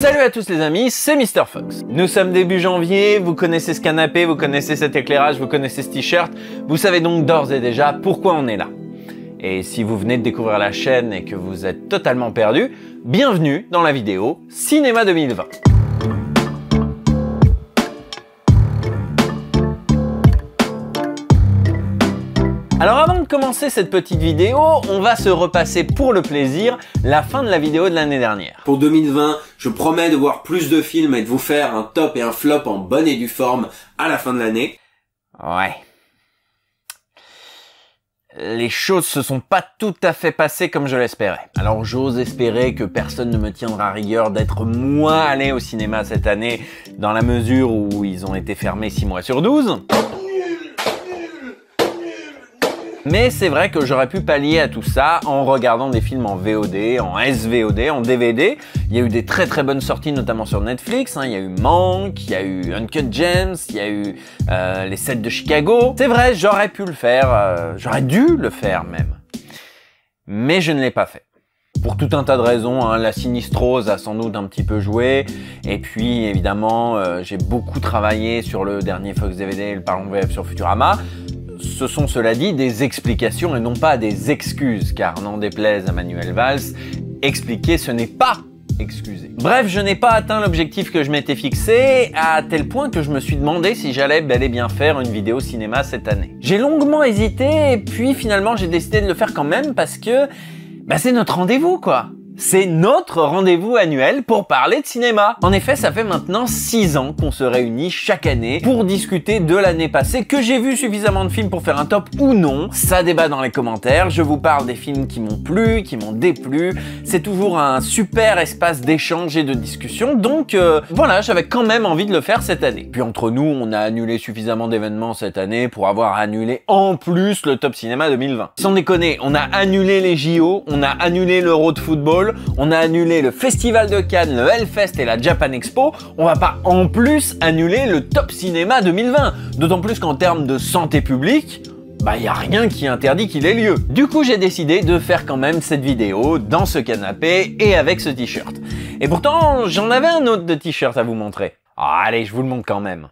Salut à tous les amis, c'est Mr Fox. Nous sommes début janvier, vous connaissez ce canapé, vous connaissez cet éclairage, vous connaissez ce t-shirt, vous savez donc d'ores et déjà pourquoi on est là. Et si vous venez de découvrir la chaîne et que vous êtes totalement perdu, bienvenue dans la vidéo Cinéma 2020. Alors avant de commencer cette petite vidéo, on va se repasser pour le plaisir la fin de la vidéo de l'année dernière. Pour 2020, je promets de voir plus de films et de vous faire un top et un flop en bonne et due forme à la fin de l'année. Ouais. Les choses se sont pas tout à fait passées comme je l'espérais. Alors j'ose espérer que personne ne me tiendra rigueur d'être moins allé au cinéma cette année, dans la mesure où ils ont été fermés 6 mois sur 12. Mais c'est vrai que j'aurais pu pallier à tout ça en regardant des films en VOD, en SVOD, en DVD. Il y a eu des très bonnes sorties, notamment sur Netflix. Il y a eu Mank, il y a eu Uncut Gems, il y a eu les 7 de Chicago. C'est vrai, j'aurais pu le faire, j'aurais dû le faire même. Mais je ne l'ai pas fait. Pour tout un tas de raisons, la sinistrose a sans doute un petit peu joué. Et puis évidemment, j'ai beaucoup travaillé sur le dernier Fox DVD, le Parlons VF sur Futurama. Ce sont, cela dit, des explications et non pas des excuses, car n'en déplaise à Manuel Valls, expliquer ce n'est pas excuser. Bref, je n'ai pas atteint l'objectif que je m'étais fixé, à tel point que je me suis demandé si j'allais bel et bien faire une vidéo cinéma cette année. J'ai longuement hésité, et puis finalement j'ai décidé de le faire quand même parce que c'est notre rendez-vous quoi. C'est notre rendez-vous annuel pour parler de cinéma. En effet, ça fait maintenant 6 ans qu'on se réunit chaque année pour discuter de l'année passée, que j'ai vu suffisamment de films pour faire un top ou non. Ça débat dans les commentaires, je vous parle des films qui m'ont plu, qui m'ont déplu. C'est toujours un super espace d'échange et de discussion, donc voilà, j'avais quand même envie de le faire cette année. Puis entre nous, on a annulé suffisamment d'événements cette année pour avoir annulé en plus le Top Cinéma 2020. Sans déconner, on a annulé les JO, on a annulé l'Euro de football, on a annulé le Festival de Cannes, le Hellfest et la Japan Expo, on va pas en plus annuler le Top Cinéma 2020. D'autant plus qu'en termes de santé publique, y a rien qui interdit qu'il ait lieu. Du coup, j'ai décidé de faire quand même cette vidéo dans ce canapé et avec ce t-shirt. Et pourtant, j'en avais un autre de t-shirt à vous montrer. Allez, je vous le montre quand même.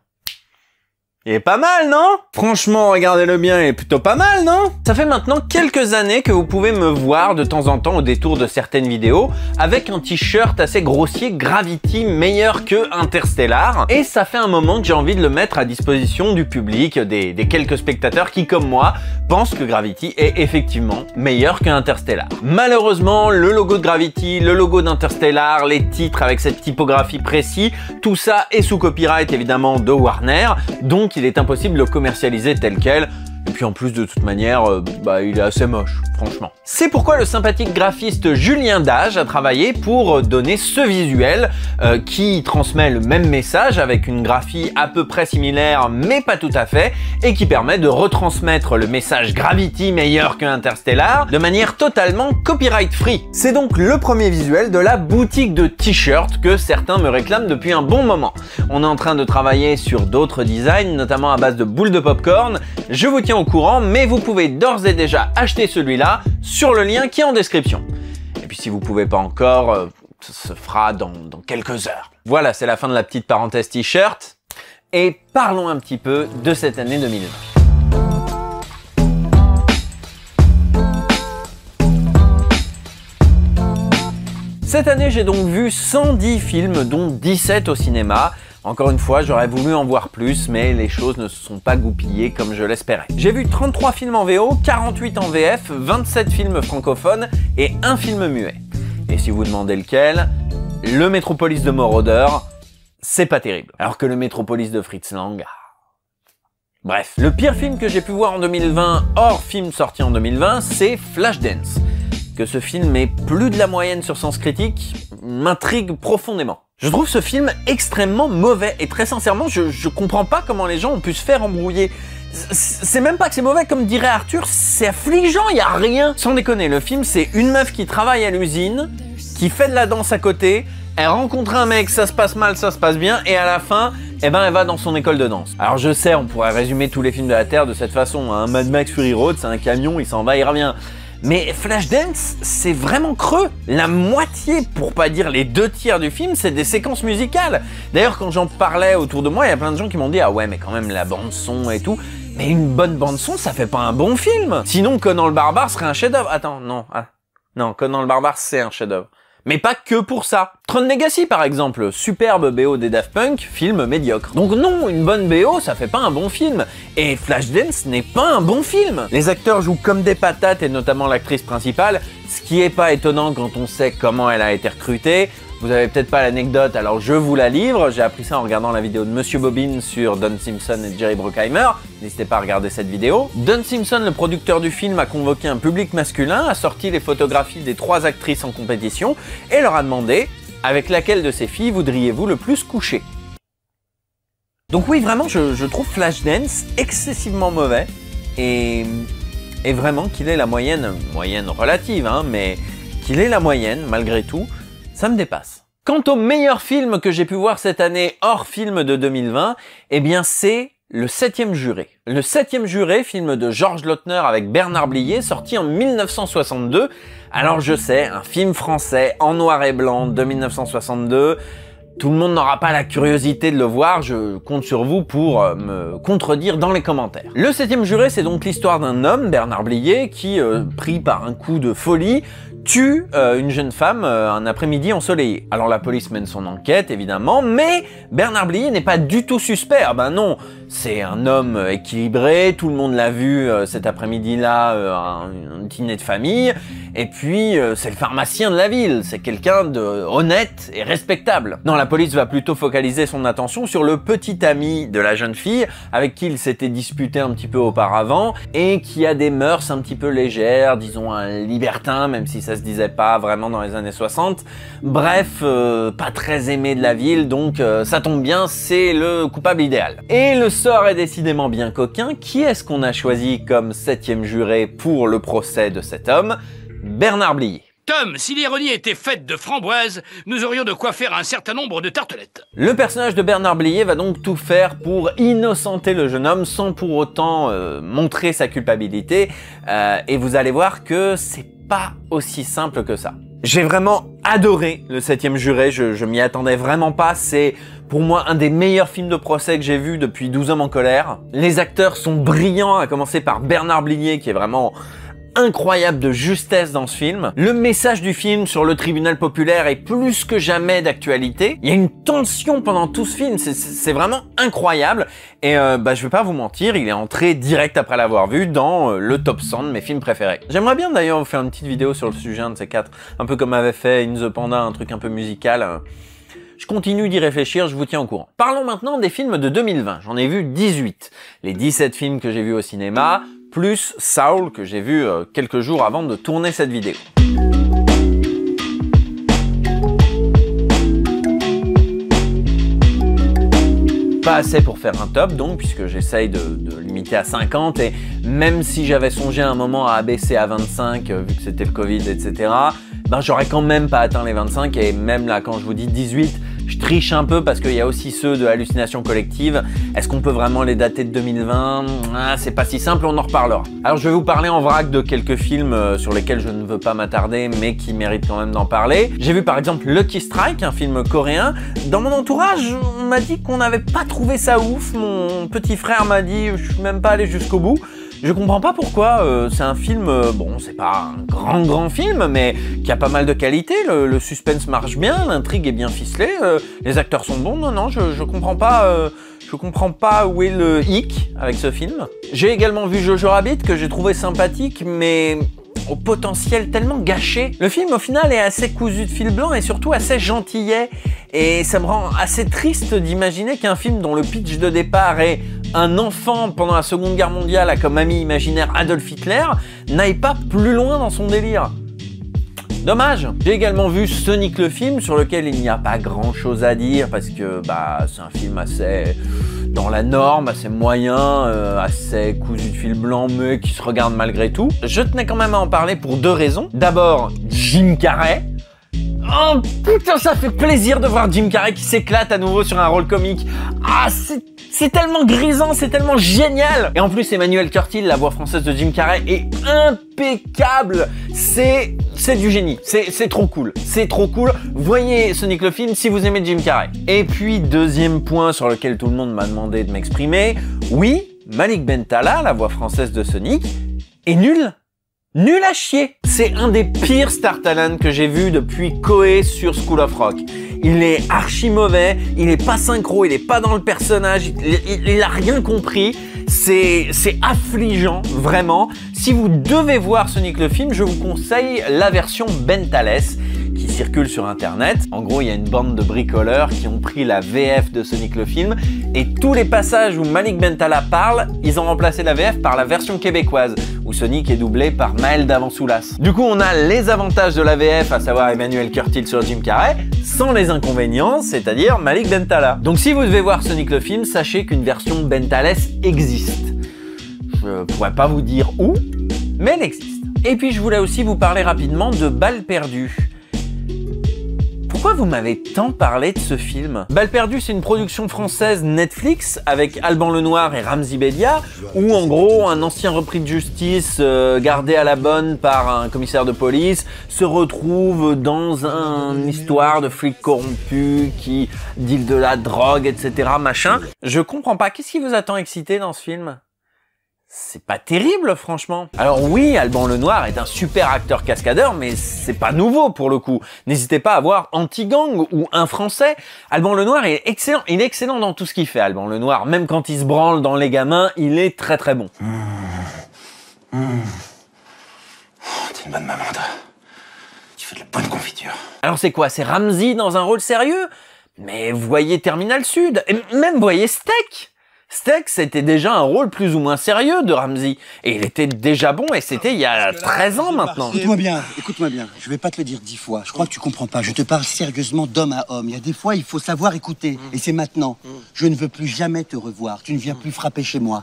Il est pas mal, non? Franchement, regardez-le bien, il est plutôt pas mal, non? Ça fait maintenant quelques années que vous pouvez me voir de temps en temps au détour de certaines vidéos avec un t-shirt assez grossier Gravity meilleur que Interstellar. Et ça fait un moment que j'ai envie de le mettre à disposition du public, des quelques spectateurs qui, comme moi, pensent que Gravity est effectivement meilleur que Interstellar. Malheureusement, le logo de Gravity, le logo d'Interstellar, les titres avec cette typographie précise, tout ça est sous copyright évidemment de Warner, donc il est impossible de le commercialiser tel quel. Et puis en plus de toute manière, il est assez moche, franchement. C'est pourquoi le sympathique graphiste Julien Dage a travaillé pour donner ce visuel qui transmet le même message avec une graphie à peu près similaire mais pas tout à fait et qui permet de retransmettre le message Gravity meilleur que Interstellar de manière totalement copyright free. C'est donc le premier visuel de la boutique de t-shirts que certains me réclament depuis un bon moment. On est en train de travailler sur d'autres designs, notamment à base de boules de popcorn. Je vous tiens au courant, mais vous pouvez d'ores et déjà acheter celui-là sur le lien qui est en description. Et puis si vous pouvez pas encore, ça se fera dans quelques heures. Voilà, c'est la fin de la petite parenthèse t-shirt. Et parlons un petit peu de cette année 2020. Cette année, j'ai donc vu 110 films, dont 17 au cinéma. Encore une fois, j'aurais voulu en voir plus, mais les choses ne se sont pas goupillées comme je l'espérais. J'ai vu 33 films en VO, 48 en VF, 27 films francophones et un film muet. Et si vous demandez lequel, le Métropolis de Moroder, c'est pas terrible. Alors que le Métropolis de Fritz Lang... Bref, le pire film que j'ai pu voir en 2020, hors film sorti en 2020, c'est Flashdance. Que ce film ait plus de la moyenne sur Sens Critique m'intrigue profondément. Je trouve ce film extrêmement mauvais et très sincèrement, je comprends pas comment les gens ont pu se faire embrouiller. C'est même pas que c'est mauvais, comme dirait Arthur, c'est affligeant, y a rien. Sans déconner, le film c'est une meuf qui travaille à l'usine, qui fait de la danse à côté, elle rencontre un mec, ça se passe mal, ça se passe bien, et à la fin, elle va dans son école de danse. Alors je sais, on pourrait résumer tous les films de la Terre de cette façon, Mad Max Fury Road, c'est un camion, il s'en va, il revient. Mais Flashdance, c'est vraiment creux. La moitié, pour pas dire les 2/3 du film, c'est des séquences musicales. D'ailleurs, quand j'en parlais autour de moi, il y a plein de gens qui m'ont dit « Ah ouais, mais quand même, la bande-son et tout ». Mais une bonne bande-son, ça fait pas un bon film. Sinon, Conan le Barbare serait un chef-d'œuvre. Attends, non. Ah. Non, Conan le Barbare, c'est un chef-d'œuvre. Mais pas que pour ça. Tron Legacy, par exemple, superbe BO des Daft Punk, film médiocre. Donc non, une bonne BO, ça fait pas un bon film. Et Flashdance n'est pas un bon film. Les acteurs jouent comme des patates, et notamment l'actrice principale, ce qui est pas étonnant quand on sait comment elle a été recrutée. Vous avez peut-être pas l'anecdote, alors je vous la livre. J'ai appris ça en regardant la vidéo de Monsieur Bobbin sur Don Simpson et Jerry Bruckheimer. N'hésitez pas à regarder cette vidéo. Don Simpson, le producteur du film, a convoqué un public masculin, a sorti les photographies des 3 actrices en compétition et leur a demandé « Avec laquelle de ces filles voudriez-vous le plus coucher ?» Donc oui, vraiment, je trouve Flashdance excessivement mauvais et vraiment qu'il ait la moyenne relative, hein, mais qu'il ait la moyenne malgré tout, ça me dépasse. Quant au meilleur film que j'ai pu voir cette année hors film de 2020, eh bien c'est Le 7e juré. Le 7e juré, film de Georges Lautner avec Bernard Blier, sorti en 1962. Alors je sais, un film français en noir et blanc de 1962, tout le monde n'aura pas la curiosité de le voir, je compte sur vous pour me contredire dans les commentaires. Le 7e juré, c'est donc l'histoire d'un homme, Bernard Blier, qui, pris par un coup de folie, tue une jeune femme un après-midi ensoleillé. Alors la police mène son enquête, évidemment, mais Bernard Blier n'est pas du tout suspect. Ah ben non, c'est un homme équilibré, tout le monde l'a vu cet après-midi-là, un dîner de famille, et puis c'est le pharmacien de la ville, c'est quelqu'un de honnête et respectable. Non, la police va plutôt focaliser son attention sur le petit ami de la jeune fille, avec qui il s'était disputé un petit peu auparavant, et qui a des mœurs un petit peu légères, disons un libertin, même si ça se disait pas vraiment dans les années 60. Bref, pas très aimé de la ville, donc ça tombe bien, c'est le coupable idéal. Et le sort est décidément bien coquin. Qui est-ce qu'on a choisi comme 7e juré pour le procès de cet homme? Bernard Blier. Tom, si l'ironie était faite de framboises, nous aurions de quoi faire un certain nombre de tartelettes. Le personnage de Bernard Blier va donc tout faire pour innocenter le jeune homme sans pour autant montrer sa culpabilité. Et vous allez voir que c'est pas aussi simple que ça. J'ai vraiment adoré le 7e juré, je m'y attendais vraiment pas, c'est pour moi un des meilleurs films de procès que j'ai vu depuis 12 hommes en colère. Les acteurs sont brillants, à commencer par Bernard Blier qui est vraiment incroyable de justesse dans ce film. Le message du film sur le tribunal populaire est plus que jamais d'actualité. Il y a une tension pendant tout ce film, c'est vraiment incroyable. Et je vais pas vous mentir, il est entré direct après l'avoir vu dans le top 100 de mes films préférés. J'aimerais bien d'ailleurs vous faire une petite vidéo sur le sujet, un de ces 4, un peu comme avait fait In the Panda, un truc un peu musical. Je continue d'y réfléchir, je vous tiens au courant. Parlons maintenant des films de 2020. J'en ai vu 18. Les 17 films que j'ai vus au cinéma, plus Saul que j'ai vu quelques jours avant de tourner cette vidéo. Pas assez pour faire un top donc, puisque j'essaye de limiter à 50, et même si j'avais songé à un moment à abaisser à 25, vu que c'était le Covid, etc., ben j'aurais quand même pas atteint les 25, et même là, quand je vous dis 18, je triche un peu parce qu'il y a aussi ceux de Hallucination Collective. Est-ce qu'on peut vraiment les dater de 2020? C'est pas si simple, on en reparlera. Alors je vais vous parler en vrac de quelques films sur lesquels je ne veux pas m'attarder, mais qui méritent quand même d'en parler. J'ai vu par exemple Lucky Strike, un film coréen. Dans mon entourage, on m'a dit qu'on n'avait pas trouvé ça ouf. Mon petit frère m'a dit je suis même pas allé jusqu'au bout. Je comprends pas pourquoi, c'est un film, bon c'est pas un grand film, mais qui a pas mal de qualité, le suspense marche bien, l'intrigue est bien ficelée, les acteurs sont bons, non, je comprends pas où est le hic avec ce film. J'ai également vu Jojo Rabbit, que j'ai trouvé sympathique, mais au potentiel tellement gâché. Le film au final est assez cousu de fil blanc et surtout assez gentillet, et ça me rend assez triste d'imaginer qu'un film dont le pitch de départ est un enfant pendant la Seconde Guerre mondiale a comme ami imaginaire Adolf Hitler n'aille pas plus loin dans son délire. Dommage. J'ai également vu Sonic le film, sur lequel il n'y a pas grand chose à dire parce que c'est un film assez dans la norme, assez moyen, assez cousu de fil blanc, mais qui se regarde malgré tout. Je tenais quand même à en parler pour 2 raisons. D'abord, Jim Carrey. Oh putain, ça fait plaisir de voir Jim Carrey qui s'éclate à nouveau sur un rôle comique. Ah, c'est tellement grisant, c'est tellement génial. Et en plus, Emmanuel Curtil, la voix française de Jim Carrey, est impeccable. C'est du génie. C'est trop cool. C'est trop cool. Voyez Sonic le film si vous aimez Jim Carrey. Et puis, deuxième point sur lequel tout le monde m'a demandé de m'exprimer. Oui, Malik Bentala, la voix française de Sonic, est nul. Nul à chier. C'est un des pires star talents que j'ai vu depuis Koei sur School of Rock. Il est archi mauvais, il est pas synchro, il est pas dans le personnage, il a rien compris. C'est affligeant, vraiment. Si vous devez voir Sonic le film, je vous conseille la version Bentales qui circule sur internet. En gros, il y a une bande de bricoleurs qui ont pris la VF de Sonic le film et tous les passages où Malik Bentala parle, ils ont remplacé la VF par la version québécoise où Sonic est doublé par Maël Davansoulas. Du coup, on a les avantages de la VF, à savoir Emmanuel Curtil sur Jim Carrey, sans les inconvénients, c'est-à-dire Malik Bentala. Donc si vous devez voir Sonic le film, sachez qu'une version Bentales existe. Je pourrais pas vous dire où, mais elle existe. Et puis je voulais aussi vous parler rapidement de Balles perdues. Pourquoi vous m'avez tant parlé de ce film? Balles perdues, c'est une production française Netflix avec Alban Lenoir et Ramzy Bedia, où en gros un ancien repris de justice gardé à la bonne par un commissaire de police se retrouve dans une histoire de flic corrompu qui deal de la drogue, etc. machin. Je comprends pas, qu'est-ce qui vous a tant excité dans ce film? C'est pas terrible, franchement. Alors oui, Alban Lenoir est un super acteur cascadeur, mais c'est pas nouveau pour le coup. N'hésitez pas à voir Anti-Gang ou Un Français. Alban Lenoir est excellent. Il est excellent dans tout ce qu'il fait, Alban Lenoir. Même quand il se branle dans Les Gamins, il est très très bon. Oh, t'es une bonne maman, tu fais de la bonne confiture. Alors c'est quoi? C'est Ramzy dans un rôle sérieux? Mais voyez Terminal Sud, et même voyez Steak. Steak, c'était déjà un rôle plus ou moins sérieux de Ramzy. Et il était déjà bon, et c'était il y a 13 ans maintenant. Écoute-moi bien. Je vais pas te le dire 10 fois. Je crois que tu comprends pas. Je te parle sérieusement d'homme à homme. Il y a des fois, il faut savoir écouter. Et c'est maintenant. Je ne veux plus jamais te revoir. Tu ne viens plus frapper chez moi.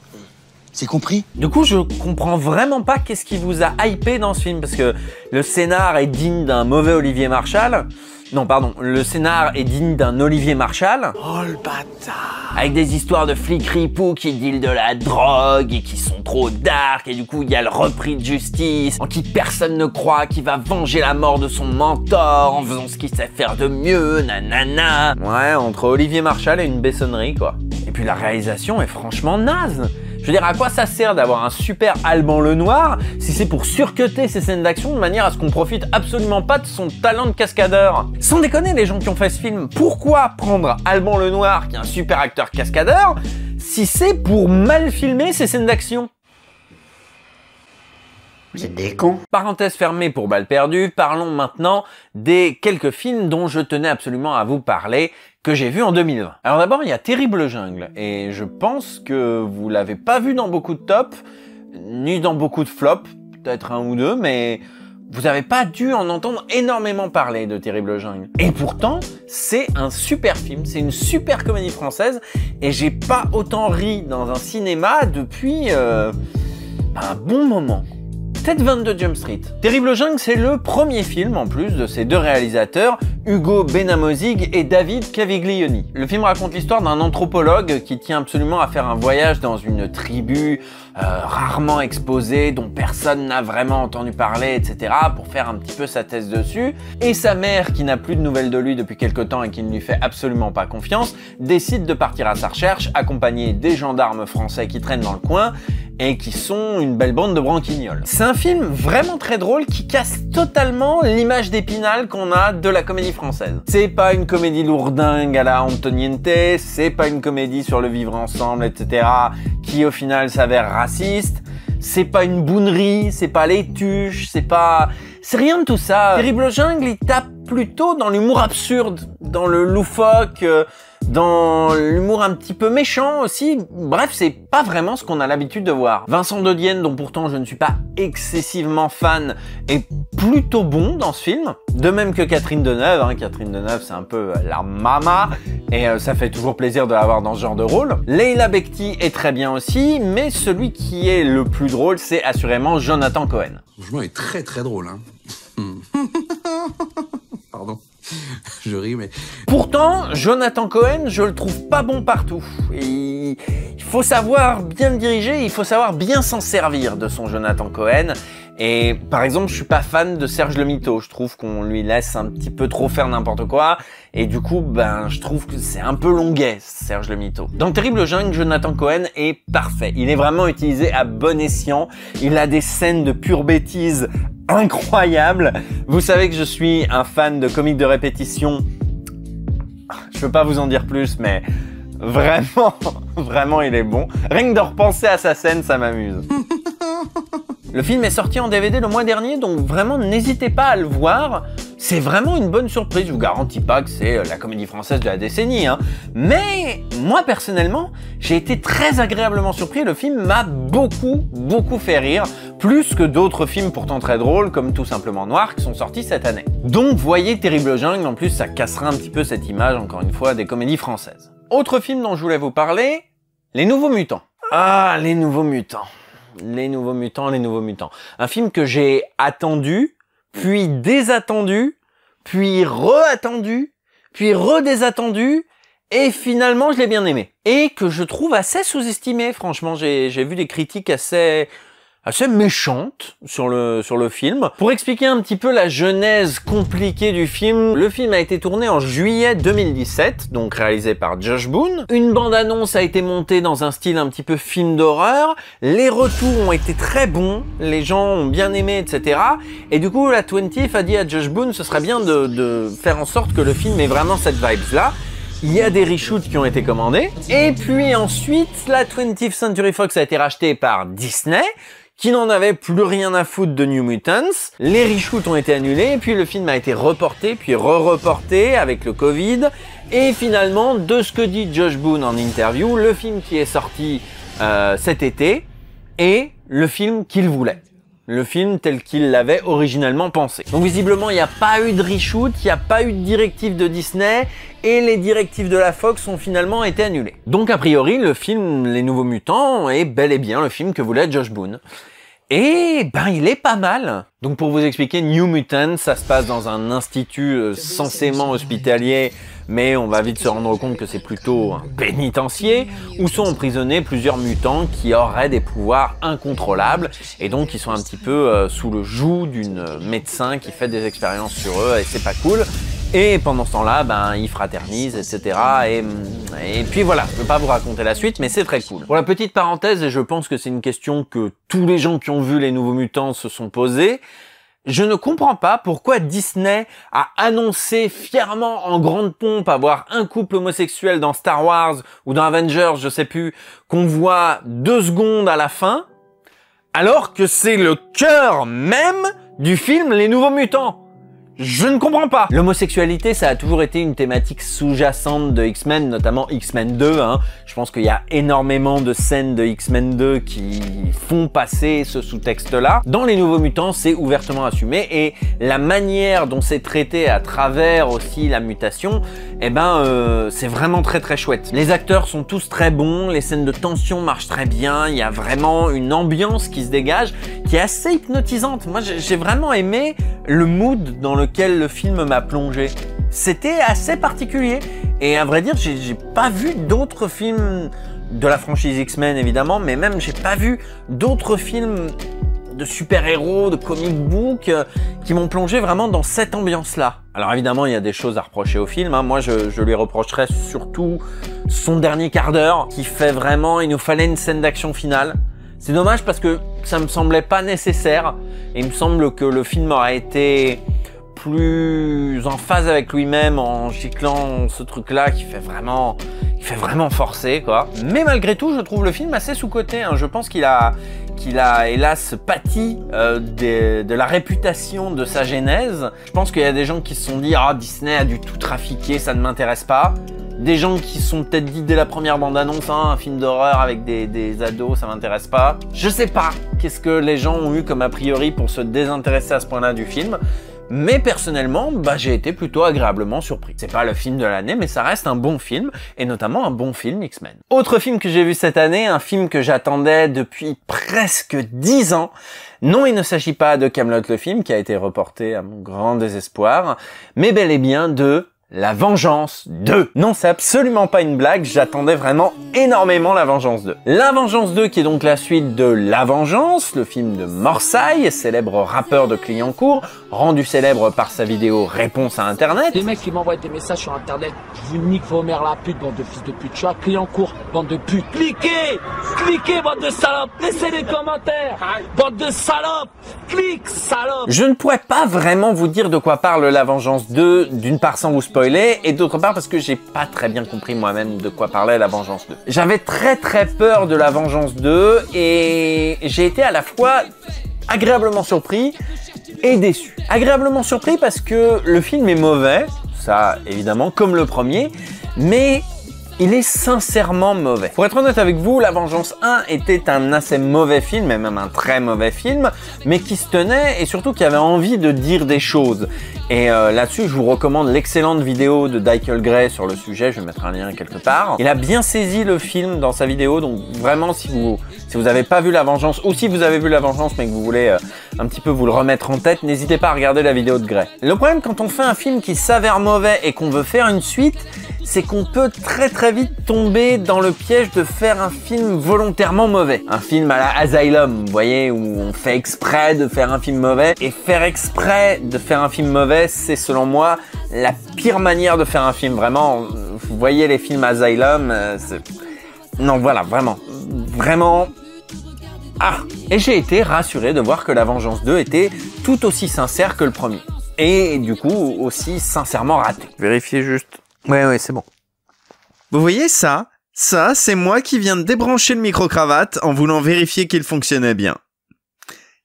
C'est compris? Du coup, je comprends vraiment pas qu'est-ce qui vous a hypé dans ce film, parce que le scénar est digne d'un mauvais Olivier Marchal. Non, pardon, le scénar est digne d'un Olivier Marchal. Oh le bâtard! Avec des histoires de flics ripoux qui dealent de la drogue et qui sont trop dark, et du coup il y a le repris de justice en qui personne ne croit, qui va venger la mort de son mentor en faisant ce qu'il sait faire de mieux, nanana. Ouais, entre Olivier Marchal et une bessonnerie quoi. Et puis la réalisation est franchement naze. Je veux dire, à quoi ça sert d'avoir un super Alban Lenoir si c'est pour surcuter ses scènes d'action de manière à ce qu'on profite absolument pas de son talent de cascadeur? Sans déconner, les gens qui ont fait ce film, pourquoi prendre Alban Lenoir, qui est un super acteur cascadeur, si c'est pour mal filmer ses scènes d'action? Vous êtes des cons. Parenthèse fermée pour Balles perdues, parlons maintenant des quelques films dont je tenais absolument à vous parler, que j'ai vu en 2020. Alors d'abord, il y a Terrible Jungle, et je pense que vous l'avez pas vu dans beaucoup de tops, ni dans beaucoup de flops, peut-être un ou deux, mais vous avez pas dû en entendre énormément parler de Terrible Jungle. Et pourtant, c'est un super film, c'est une super comédie française, et j'ai pas autant ri dans un cinéma depuis un bon moment. Peut-être 22 Jump Street. Terrible Jungle, c'est le premier film, en plus, de ces deux réalisateurs, Hugo Benamozig et David Caviglioni. Le film raconte l'histoire d'un anthropologue qui tient absolument à faire un voyage dans une tribu rarement exposée, dont personne n'a vraiment entendu parler, etc., pour faire un petit peu sa thèse dessus. Et sa mère, qui n'a plus de nouvelles de lui depuis quelque temps et qui ne lui fait absolument pas confiance, décide de partir à sa recherche, accompagnée des gendarmes français qui traînent dans le coin, et qui sont une belle bande de branquignoles. C'est un film vraiment très drôle qui casse totalement l'image d'Épinal qu'on a de la comédie française. C'est pas une comédie lourdingue à la Antoniente, c'est pas une comédie sur le vivre ensemble, etc., qui au final s'avère raciste, c'est pas une bounerie, c'est pas les tuches, c'est rien de tout ça. Terrible Jungle, il tape plutôt dans l'humour absurde, dans le loufoque, dans l'humour un petit peu méchant aussi. Bref, c'est pas vraiment ce qu'on a l'habitude de voir. Vincent de Dienne, dont pourtant je ne suis pas excessivement fan, est plutôt bon dans ce film. De même que Catherine Deneuve. Catherine Deneuve, c'est un peu la mama, et ça fait toujours plaisir de la voir dans ce genre de rôle. Leila Bekti est très bien aussi, mais celui qui est le plus drôle, c'est assurément Jonathan Cohen. Franchement, il est très très drôle, hein. Pardon. Je ris, mais... Pourtant, Jonathan Cohen, je le trouve pas bon partout. Il faut savoir bien le diriger, il faut savoir bien s'en servir de son Jonathan Cohen. Et par exemple, je suis pas fan de Serge le Mito. Je trouve qu'on lui laisse un petit peu trop faire n'importe quoi. Et du coup, je trouve que c'est un peu longuet, Serge le Mito. Dans Terrible Jungle, Jonathan Cohen est parfait. Il est vraiment utilisé à bon escient. Il a des scènes de pure bêtise incroyables. Vous savez que je suis un fan de comiques de répétition. Je peux pas vous en dire plus, mais vraiment, vraiment, il est bon. Rien que de repenser à sa scène, ça m'amuse. Le film est sorti en DVD le mois dernier, donc vraiment n'hésitez pas à le voir. C'est vraiment une bonne surprise, je vous garantis pas que c'est la comédie française de la décennie, hein. Mais moi personnellement, j'ai été très agréablement surpris. Le film m'a beaucoup fait rire, plus que d'autres films pourtant très drôles, comme Tout simplement Noir, qui sont sortis cette année. Donc voyez Terrible Jungle, en plus ça cassera un petit peu cette image, encore une fois, des comédies françaises. Autre film dont je voulais vous parler, Les Nouveaux Mutants. Ah, Les Nouveaux Mutants. Les Nouveaux Mutants, Les Nouveaux Mutants. Un film que j'ai attendu, puis désattendu, puis re-attendu, puis redésattendu, et finalement je l'ai bien aimé. Et que je trouve assez sous-estimé, franchement. J'ai vu des critiques assez méchante sur le film. Pour expliquer un petit peu la genèse compliquée du film, le film a été tourné en juillet 2017, donc réalisé par Josh Boone. Une bande-annonce a été montée dans un style un petit peu film d'horreur. Les retours ont été très bons, les gens ont bien aimé, etc. Et du coup, la 20th a dit à Josh Boone, ce serait bien de faire en sorte que le film ait vraiment cette vibe-là. Il y a des reshoots qui ont été commandés. Et puis ensuite, la 20th Century Fox a été rachetée par Disney, qui n'en avait plus rien à foutre de New Mutants. Les reshoots ont été annulés, puis le film a été reporté, puis re-reporté avec le Covid. Et finalement, de ce que dit Josh Boone en interview, le film qui est sorti cet été est le film qu'il voulait. Le film tel qu'il l'avait originellement pensé. Donc visiblement, il n'y a pas eu de reshoot, il n'y a pas eu de directive de Disney, et les directives de la Fox ont finalement été annulées. Donc a priori, le film Les Nouveaux Mutants est bel et bien le film que voulait Josh Boone. Et il est pas mal. Donc pour vous expliquer, New Mutants, ça se passe dans un institut censément hospitalier, mais on va vite se rendre compte que c'est plutôt un pénitencier, où sont emprisonnés plusieurs mutants qui auraient des pouvoirs incontrôlables, et donc qui sont un petit peu sous le joug d'une médecin qui fait des expériences sur eux, et c'est pas cool. Et pendant ce temps-là, ils fraternisent, etc. Et puis voilà, je ne veux pas vous raconter la suite, mais c'est très cool. Pour la petite parenthèse, et je pense que c'est une question que tous les gens qui ont vu Les Nouveaux Mutants se sont posés, je ne comprends pas pourquoi Disney a annoncé fièrement en grande pompe avoir un couple homosexuel dans Star Wars ou dans Avengers, je sais plus, qu'on voit 2 secondes à la fin, alors que c'est le cœur même du film Les Nouveaux Mutants. Je ne comprends pas. L'homosexualité, ça a toujours été une thématique sous-jacente de X-Men, notamment X-Men 2. Je pense qu'il y a énormément de scènes de X-Men 2 qui font passer ce sous-texte-là. Dans Les Nouveaux Mutants, c'est ouvertement assumé, et la manière dont c'est traité à travers aussi la mutation, c'est vraiment très chouette. Les acteurs sont tous très bons, les scènes de tension marchent très bien, il y a vraiment une ambiance qui se dégage, qui est assez hypnotisante. Moi, j'ai vraiment aimé le mood dans lequel le film m'a plongé. C'était assez particulier, et à vrai dire, j'ai pas vu d'autres films de la franchise X-Men évidemment, mais même j'ai pas vu d'autres films de super-héros, de comic book qui m'ont plongé vraiment dans cette ambiance-là. Alors évidemment, il y a des choses à reprocher au film. Moi, je lui reprocherais surtout son dernier quart d'heure, qui fait vraiment, il nous fallait une scène d'action finale. C'est dommage parce que ça me semblait pas nécessaire, et il me semble que le film aurait été plus en phase avec lui-même en giclant ce truc-là qui fait vraiment forcé, quoi. Mais malgré tout, je trouve le film assez sous-coté. Je pense qu'il a hélas pâti de la réputation de sa genèse. Je pense qu'il y a des gens qui se sont dit « Ah, Disney a dû tout trafiquer, ça ne m'intéresse pas ». Des gens qui se sont peut-être dit dès la première bande-annonce, un film d'horreur avec des ados, ça m'intéresse pas. Je sais pas qu'est-ce que les gens ont eu comme a priori pour se désintéresser à ce point-là du film. Mais personnellement, j'ai été plutôt agréablement surpris. C'est pas le film de l'année, mais ça reste un bon film, et notamment un bon film X-Men. Autre film que j'ai vu cette année, un film que j'attendais depuis presque 10 ans. Non, il ne s'agit pas de Kaamelott le film, qui a été reporté à mon grand désespoir, mais bel et bien de La Vengeance 2. Non, c'est absolument pas une blague, j'attendais vraiment énormément La Vengeance 2. La Vengeance 2 qui est donc la suite de La Vengeance, le film de Morsay, célèbre rappeur de Clignancourt, rendu célèbre par sa vidéo Réponse à Internet. Des mecs qui m'envoient des messages sur Internet, je vous nique vos mères la pute, bande de fils de pute, je suis à Clignancourt, bande de pute. Cliquez, bande de salopes, laissez des commentaires, bande de salopes, clique, salope. Je ne pourrais pas vraiment vous dire de quoi parle La Vengeance 2, d'une part sans vous spoiler, et d'autre part parce que j'ai pas très bien compris moi-même de quoi parlait La Vengeance 2. J'avais très peur de La Vengeance 2 et j'ai été à la fois agréablement surpris et déçu. Agréablement surpris parce que le film est mauvais, ça évidemment, comme le premier, mais il est sincèrement mauvais. Pour être honnête avec vous, La Vengeance 1 était un assez mauvais film, et même un très mauvais film, mais qui se tenait et surtout qui avait envie de dire des choses. Et là-dessus, je vous recommande l'excellente vidéo de Michael Gray sur le sujet, je vais mettre un lien quelque part. Il a bien saisi le film dans sa vidéo, donc vraiment si vous n'avez pas vu La Vengeance, ou si vous avez vu La Vengeance mais que vous voulez un petit peu vous le remettre en tête, n'hésitez pas à regarder la vidéo de Gray. Le problème quand on fait un film qui s'avère mauvais et qu'on veut faire une suite, c'est qu'on peut très vite tomber dans le piège de faire un film volontairement mauvais. Un film à la Asylum, vous voyez, où on fait exprès de faire un film mauvais. Et faire exprès de faire un film mauvais, c'est selon moi la pire manière de faire un film. Vraiment, vous voyez les films Asylum, non voilà, vraiment... Ah. Et j'ai été rassuré de voir que La Vengeance 2 était tout aussi sincère que le premier. Et du coup, aussi sincèrement raté. Vérifiez juste... Ouais, c'est bon. Vous voyez ça, c'est moi qui viens de débrancher le micro-cravate en voulant vérifier qu'il fonctionnait bien.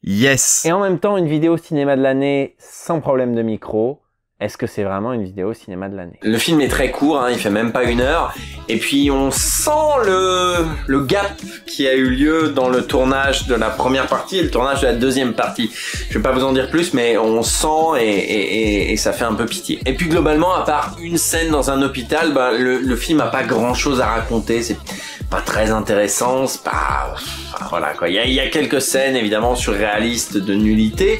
Yes. Et en même temps, une vidéo cinéma de l'année sans problème de micro. Est-ce que c'est vraiment une vidéo cinéma de l'année? Le film est très court, hein, il fait même pas 1 heure. Et puis on sent le gap qui a eu lieu dans le tournage de la première partie et le tournage de la deuxième partie. Je vais pas vous en dire plus, mais on sent et ça fait un peu pitié. Et puis globalement, à part une scène dans un hôpital, bah, le film a pas grand chose à raconter. C'est pas très intéressant, c'est pas... Enfin, voilà quoi. Il y a quelques scènes évidemment surréalistes de nullité.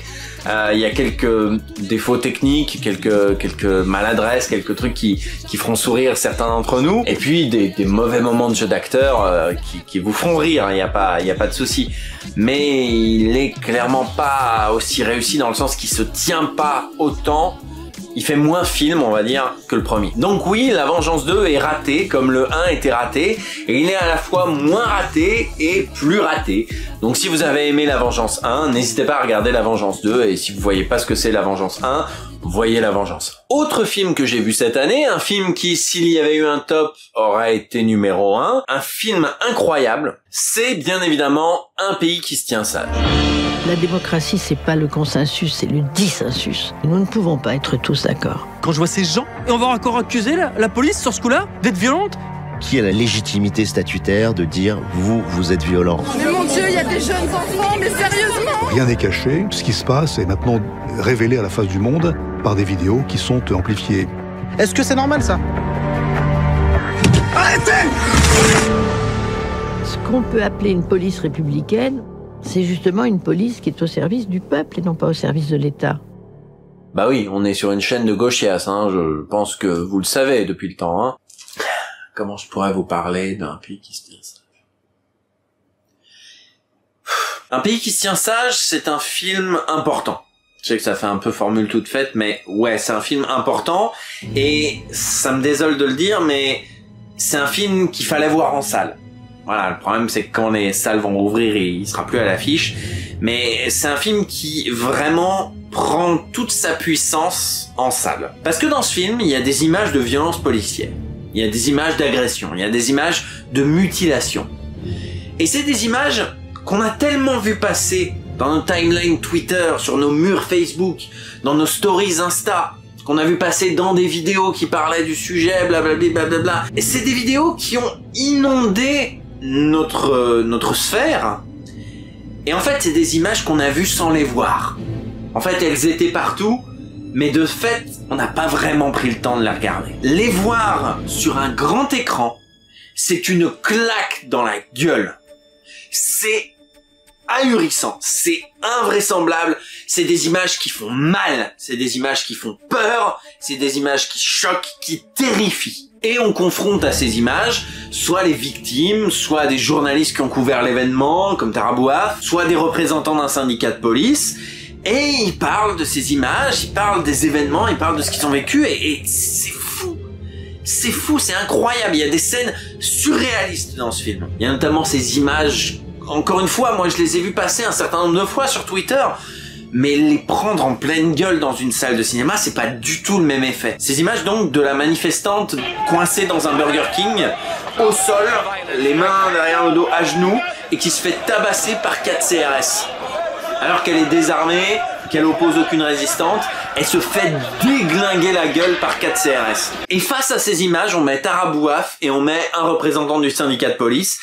Il y a quelques défauts techniques, quelques maladresses, quelques trucs qui feront sourire certains d'entre nous. Et puis des mauvais moments de jeu d'acteur qui vous feront rire, il y a pas de souci. Mais il est clairement pas aussi réussi dans le sens qu'il se tient pas autant. Il fait moins film, on va dire, que le premier. Donc oui, La Vengeance 2 est raté, comme le 1 était raté, et il est à la fois moins raté et plus raté. Donc si vous avez aimé La Vengeance 1, n'hésitez pas à regarder La Vengeance 2, et si vous voyez pas ce que c'est La Vengeance 1, voyez La Vengeance. Autre film que j'ai vu cette année, un film qui, s'il y avait eu un top, aurait été numéro 1, un film incroyable, c'est bien évidemment Un pays qui se tient sage. La démocratie, c'est pas le consensus, c'est le dissensus. Nous ne pouvons pas être tous d'accord. Quand je vois ces gens, et on va encore accuser la police sur ce coup-là d'être violente? Qui a la légitimité statutaire de dire vous êtes violent? Mais mon Dieu, il y a des jeunes enfants, mais sérieusement! Rien n'est caché. Ce qui se passe est maintenant révélé à la face du monde par des vidéos qui sont amplifiées. Est-ce que c'est normal ça? Arrêtez! Ce qu'on peut appeler une police républicaine, c'est justement une police qui est au service du peuple et non pas au service de l'État. Bah oui, on est sur une chaîne de gauchias, hein, je pense que vous le savez depuis le temps, hein. Comment je pourrais vous parler d'un pays qui se tient sage? Un pays qui se tient sage, c'est un film important. Je sais que ça fait un peu formule toute faite, mais ouais, c'est un film important, et ça me désole de le dire, mais c'est un film qu'il fallait voir en salle. Voilà, le problème c'est que quand les salles vont rouvrir, il sera plus à l'affiche. Mais c'est un film qui vraiment prend toute sa puissance en salle. Parce que dans ce film, il y a des images de violence policière. Il y a des images d'agression. Il y a des images de mutilation. Et c'est des images qu'on a tellement vu passer dans nos timelines Twitter, sur nos murs Facebook, dans nos stories Insta, qu'on a vu passer dans des vidéos qui parlaient du sujet, blablabla. Et c'est des vidéos qui ont inondé notre sphère. Et en fait, c'est des images qu'on a vues sans les voir. En fait, elles étaient partout, mais de fait, on n'a pas vraiment pris le temps de les regarder. Les voir sur un grand écran, c'est une claque dans la gueule. C'est ahurissant, c'est invraisemblable, c'est des images qui font mal, c'est des images qui font peur, c'est des images qui choquent, qui terrifient. Et on confronte à ces images soit les victimes, soit des journalistes qui ont couvert l'événement, comme Tara Bouaf, soit des représentants d'un syndicat de police, et ils parlent de ces images, ils parlent des événements, ils parlent de ce qu'ils ont vécu, et c'est fou. C'est fou, c'est incroyable, il y a des scènes surréalistes dans ce film. Il y a notamment ces images, encore une fois, moi je les ai vues passer un certain nombre de fois sur Twitter, mais les prendre en pleine gueule dans une salle de cinéma, c'est pas du tout le même effet. Ces images donc de la manifestante coincée dans un Burger King, au sol, les mains derrière le dos, à genoux, et qui se fait tabasser par 4 CRS. Alors qu'elle est désarmée, qu'elle oppose aucune résistance, elle se fait déglinguer la gueule par 4 CRS. Et face à ces images, on met Tara Bouaf et on met un représentant du syndicat de police.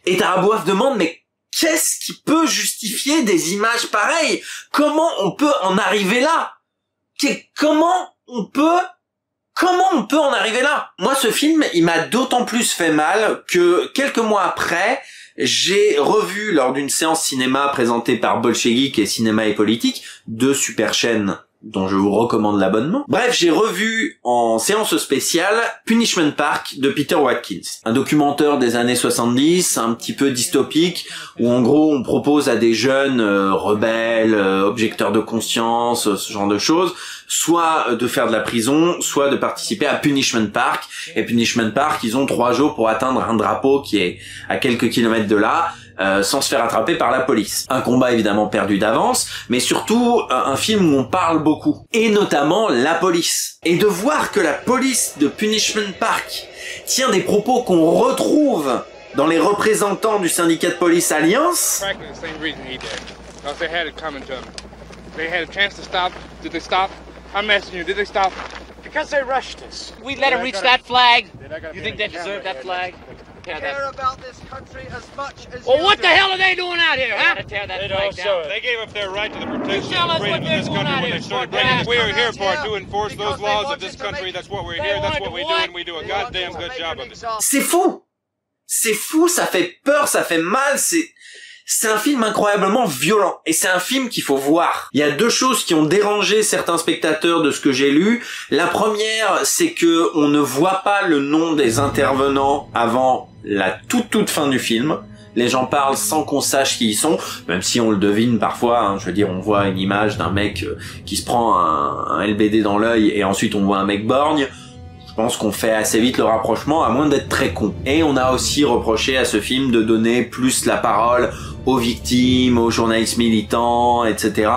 Et Tara Bouaf demande, mais qu'est-ce qui peut justifier des images pareilles? Comment on peut en arriver là? Comment on peut en arriver là? Moi, ce film, il m'a d'autant plus fait mal que quelques mois après, j'ai revu lors d'une séance cinéma présentée par Bolchegeek et Cinéma et Politique, 2 super chaînes dont je vous recommande l'abonnement. Bref, j'ai revu en séance spéciale Punishment Park de Peter Watkins. Un documentaire des années 70, un petit peu dystopique, où en gros on propose à des jeunes rebelles, objecteurs de conscience, ce genre de choses, soit de faire de la prison, soit de participer à Punishment Park. Et Punishment Park, ils ont 3 jours pour atteindre un drapeau qui est à quelques kilomètres de là, sans se faire attraper par la police. Un combat évidemment perdu d'avance, mais surtout un film où on parle beaucoup. Et notamment la police. Et de voir que la police de Punishment Park tient des propos qu'on retrouve dans les représentants du syndicat de police Alliance. Because they rushed us. We let them reach that flag. You think they deserve that flag? Tear about this country as much as well, what the hell are they doing out here, huh? Tear that flag down. They gave up their right to the protection and freedom of this country when they started bringing us. We are here for to enforce those laws of this country. That's what we're here. That's what we do, and we do a goddamn good job of it. C'est fou. C'est fou, ça fait peur, ça fait mal, c'est un film incroyablement violent, et c'est un film qu'il faut voir. Il y a 2 choses qui ont dérangé certains spectateurs de ce que j'ai lu. La première, c'est que on ne voit pas le nom des intervenants avant la toute fin du film. Les gens parlent sans qu'on sache qui ils sont, même si on le devine parfois, hein. Je veux dire, on voit une image d'un mec qui se prend un LBD dans l'œil, et ensuite on voit un mec borgne. Je pense qu'on fait assez vite le rapprochement, à moins d'être très con. Et on a aussi reproché à ce film de donner plus la parole aux victimes, aux journalistes militants, etc.,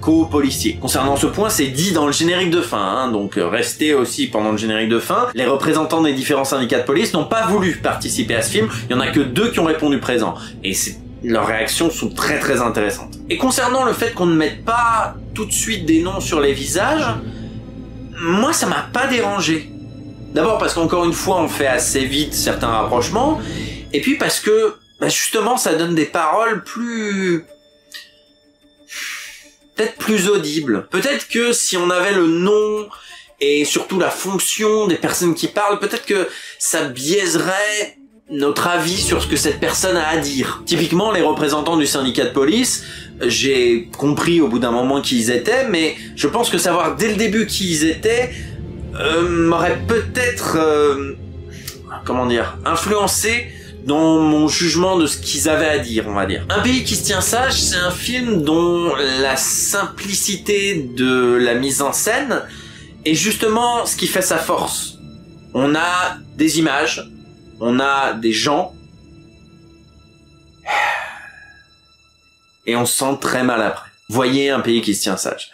qu'aux policiers. Concernant ce point, c'est dit dans le générique de fin, hein, donc restez aussi pendant le générique de fin. Les représentants des différents syndicats de police n'ont pas voulu participer à ce film, il y en a que 2 qui ont répondu présent. Et leurs réactions sont très intéressantes. Et concernant le fait qu'on ne mette pas tout de suite des noms sur les visages, moi ça m'a pas dérangé. D'abord parce qu'encore une fois on fait assez vite certains rapprochements, et puis parce que justement ça donne des paroles peut-être plus audibles. Peut-être que si on avait le nom et surtout la fonction des personnes qui parlent, peut-être que ça biaiserait notre avis sur ce que cette personne a à dire. Typiquement les représentants du syndicat de police, j'ai compris au bout d'un moment qui ils étaient, mais je pense que savoir dès le début qui ils étaient m'aurait peut-être influencé dans mon jugement de ce qu'ils avaient à dire, on va dire. Un pays qui se tient sage, c'est un film dont la simplicité de la mise en scène est justement ce qui fait sa force. On a des images, on a des gens, et on se sent très mal après. Voyez Un pays qui se tient sage.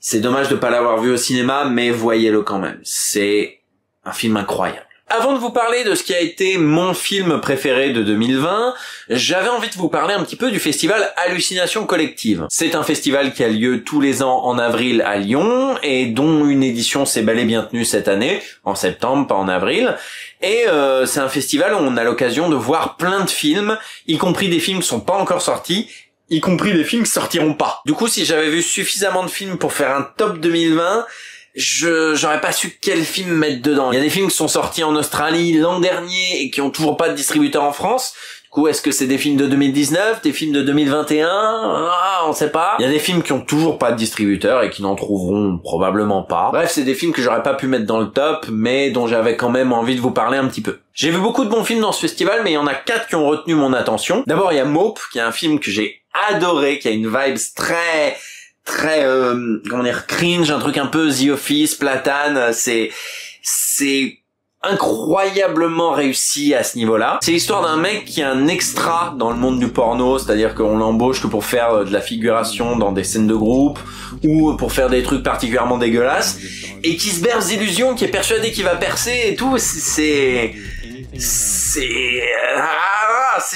C'est dommage de pas l'avoir vu au cinéma, mais voyez-le quand même. C'est un film incroyable. Avant de vous parler de ce qui a été mon film préféré de 2020, j'avais envie de vous parler un petit peu du festival Hallucination Collective. C'est un festival qui a lieu tous les ans en avril à Lyon, et dont une édition s'est bel et bien tenue cette année, en septembre, pas en avril. Et c'est un festival où on a l'occasion de voir plein de films, y compris des films qui sont pas encore sortis, y compris des films qui sortiront pas. Du coup, si j'avais vu suffisamment de films pour faire un top 2020, j'aurais pas su quel film mettre dedans. Il y a des films qui sont sortis en Australie l'an dernier et qui ont toujours pas de distributeur en France. Du coup, est-ce que c'est des films de 2019, des films de 2021? On sait pas. Il y a des films qui ont toujours pas de distributeur et qui n'en trouveront probablement pas. Bref, c'est des films que j'aurais pas pu mettre dans le top, mais dont j'avais quand même envie de vous parler un petit peu. J'ai vu beaucoup de bons films dans ce festival, mais il y en a 4 qui ont retenu mon attention. D'abord, il y a Mope, qui est un film que j'ai adoré, qui a une vibes très comment dire, cringe, un truc un peu The Office, Platane, c'est incroyablement réussi à ce niveau-là. C'est l'histoire d'un mec qui est un extra dans le monde du porno, c'est-à-dire qu'on l'embauche que pour faire de la figuration dans des scènes de groupe ou pour faire des trucs particulièrement dégueulasses et qui se berce d'illusions, qui est persuadé qu'il va percer et tout. C'est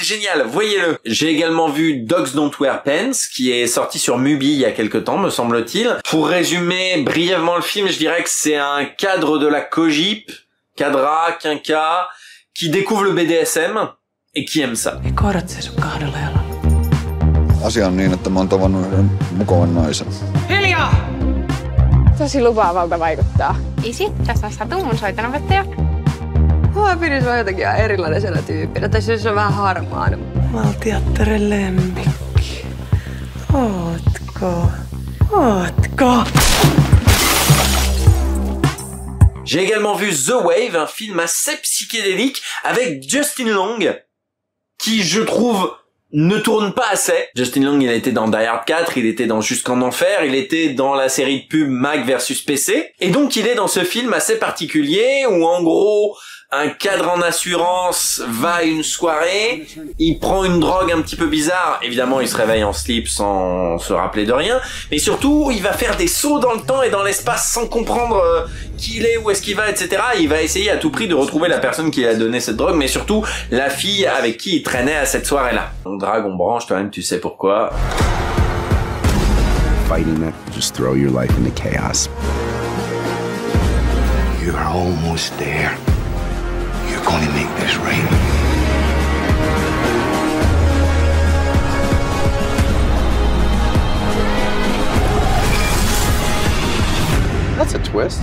génial, voyez-le. J'ai également vu Dogs Don't Wear Pants, qui est sorti sur Mubi il y a quelques temps, me semble-t-il. Pour résumer brièvement le film, je dirais que c'est un cadre de la Cogip, cadra, quinca, qui découvre le BDSM et qui aime ça. Asia on niin, että mä oon tavannut yhden mukavan naisen. Hiljaa! Tosi lupaavalta vaikuttaa. Isi, tässä on Satu, mun soitanopettaja. Mä pidin sua jotenkin erilaisena tyyppinä, tai se on vähän harmaana. Mä oon teatterin lemmikki. Ootko? J'ai également vu The Wave, un film assez psychédélique avec Justin Long, qui je trouve ne tourne pas assez. Justin Long, il était dans Die Hard 4, il était dans Jusqu'en Enfer, il était dans la série de pub Mac versus PC, et donc il est dans ce film assez particulier où en gros un cadre en assurance va à une soirée, il prend une drogue un petit peu bizarre, évidemment il se réveille en slip sans se rappeler de rien, mais surtout il va faire des sauts dans le temps et dans l'espace sans comprendre qui il est, où est-ce qu'il va, etc. Il va essayer à tout prix de retrouver la personne qui lui a donné cette drogue, mais surtout la fille avec qui il traînait à cette soirée-là. On drague, on branche, toi-même tu sais pourquoi. Fighting that, just throw your life into chaos. You're almost there. You're gonna make this right. That's a twist.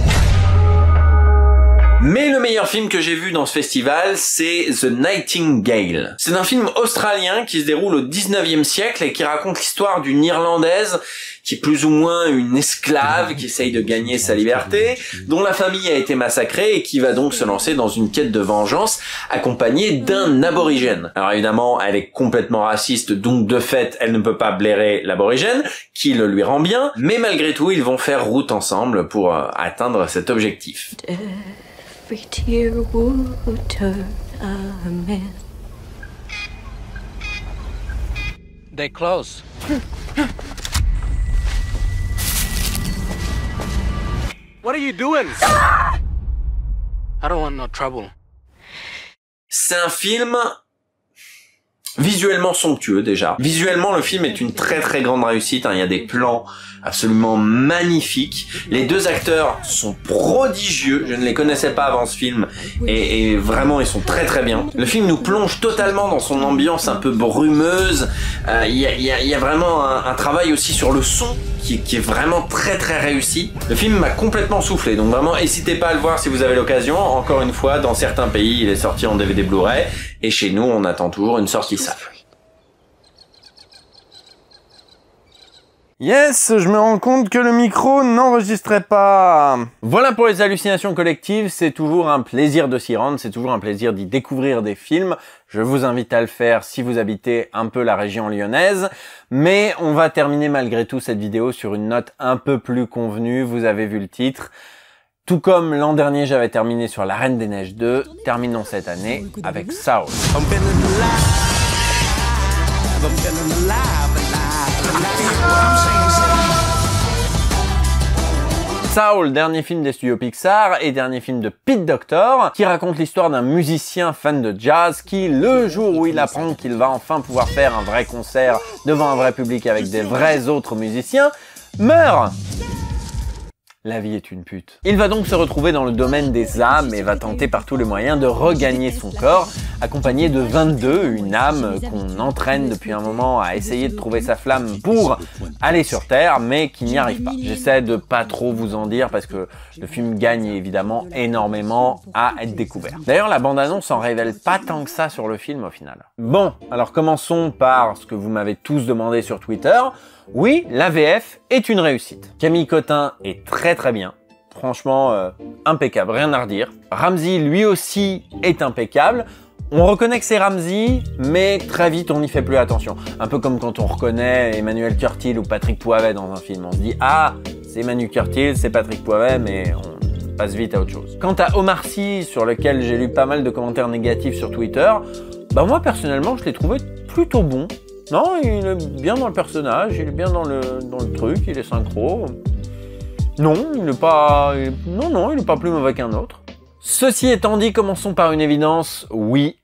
Mais le meilleur film que j'ai vu dans ce festival, c'est The Nightingale. C'est un film australien qui se déroule au 19e siècle et qui raconte l'histoire d'une Irlandaise qui est plus ou moins une esclave, qui essaye de gagner sa liberté, dont la famille a été massacrée et qui va donc se lancer dans une quête de vengeance accompagnée d'un aborigène. Alors évidemment, elle est complètement raciste, donc de fait, elle ne peut pas blairer l'aborigène, qui le lui rend bien, mais malgré tout, ils vont faire route ensemble pour atteindre cet objectif. Every tear will turn a man. They close. What are you doing? I don't want no trouble. C'est un film visuellement somptueux déjà. Visuellement, le film est une très très grande réussite. Il y a des plans absolument magnifiques. Les deux acteurs sont prodigieux. Je ne les connaissais pas avant ce film et vraiment ils sont très très bien. Le film nous plonge totalement dans son ambiance un peu brumeuse. Il y a vraiment un travail aussi sur le son qui est vraiment très très réussi. Le film m'a complètement soufflé, donc vraiment n'hésitez pas à le voir si vous avez l'occasion. Encore une fois, dans certains pays il est sorti en DVD Blu-ray et chez nous on attend toujours une sortie salle. Yes, je me rends compte que le micro n'enregistrait pas. Voilà pour les hallucinations collectives, c'est toujours un plaisir de s'y rendre, c'est toujours un plaisir d'y découvrir des films. Je vous invite à le faire si vous habitez un peu la région lyonnaise. Mais on va terminer malgré tout cette vidéo sur une note un peu plus convenue, vous avez vu le titre. Tout comme l'an dernier j'avais terminé sur La Reine des Neiges 2, terminons cette année avec Saul. Saul, dernier film des studios Pixar et dernier film de Pete Docter, qui raconte l'histoire d'un musicien fan de jazz qui, le jour où il apprend qu'il va enfin pouvoir faire un vrai concert devant un vrai public avec des vrais autres musiciens, meurt. La vie est une pute. Il va donc se retrouver dans le domaine des âmes et va tenter par tous les moyens de regagner son corps accompagné de 22, une âme qu'on entraîne depuis un moment à essayer de trouver sa flamme pour aller sur Terre, mais qui n'y arrive pas. J'essaie de pas trop vous en dire parce que le film gagne évidemment énormément à être découvert. D'ailleurs, la bande-annonce en révèle pas tant que ça sur le film au final. Bon, alors commençons par ce que vous m'avez tous demandé sur Twitter. Oui, la VF est une réussite. Camille Cotin est très bien. Franchement, impeccable, rien à redire. Ramzy, lui aussi, est impeccable. On reconnaît que c'est Ramzy, mais très vite, on n'y fait plus attention. Un peu comme quand on reconnaît Emmanuel Curtil ou Patrick Poivet dans un film. On se dit, ah, c'est Emmanuel Curtil, c'est Patrick Poivet, mais on passe vite à autre chose. Quant à Omar Sy, sur lequel j'ai lu pas mal de commentaires négatifs sur Twitter, bah moi, personnellement, je l'ai trouvé plutôt bon. Non, il est bien dans le personnage, il est bien dans le truc, il est synchro. Non, il n'est pas... Non, il n'est pas plus mauvais qu'un autre. Ceci étant dit, commençons par une évidence. Oui,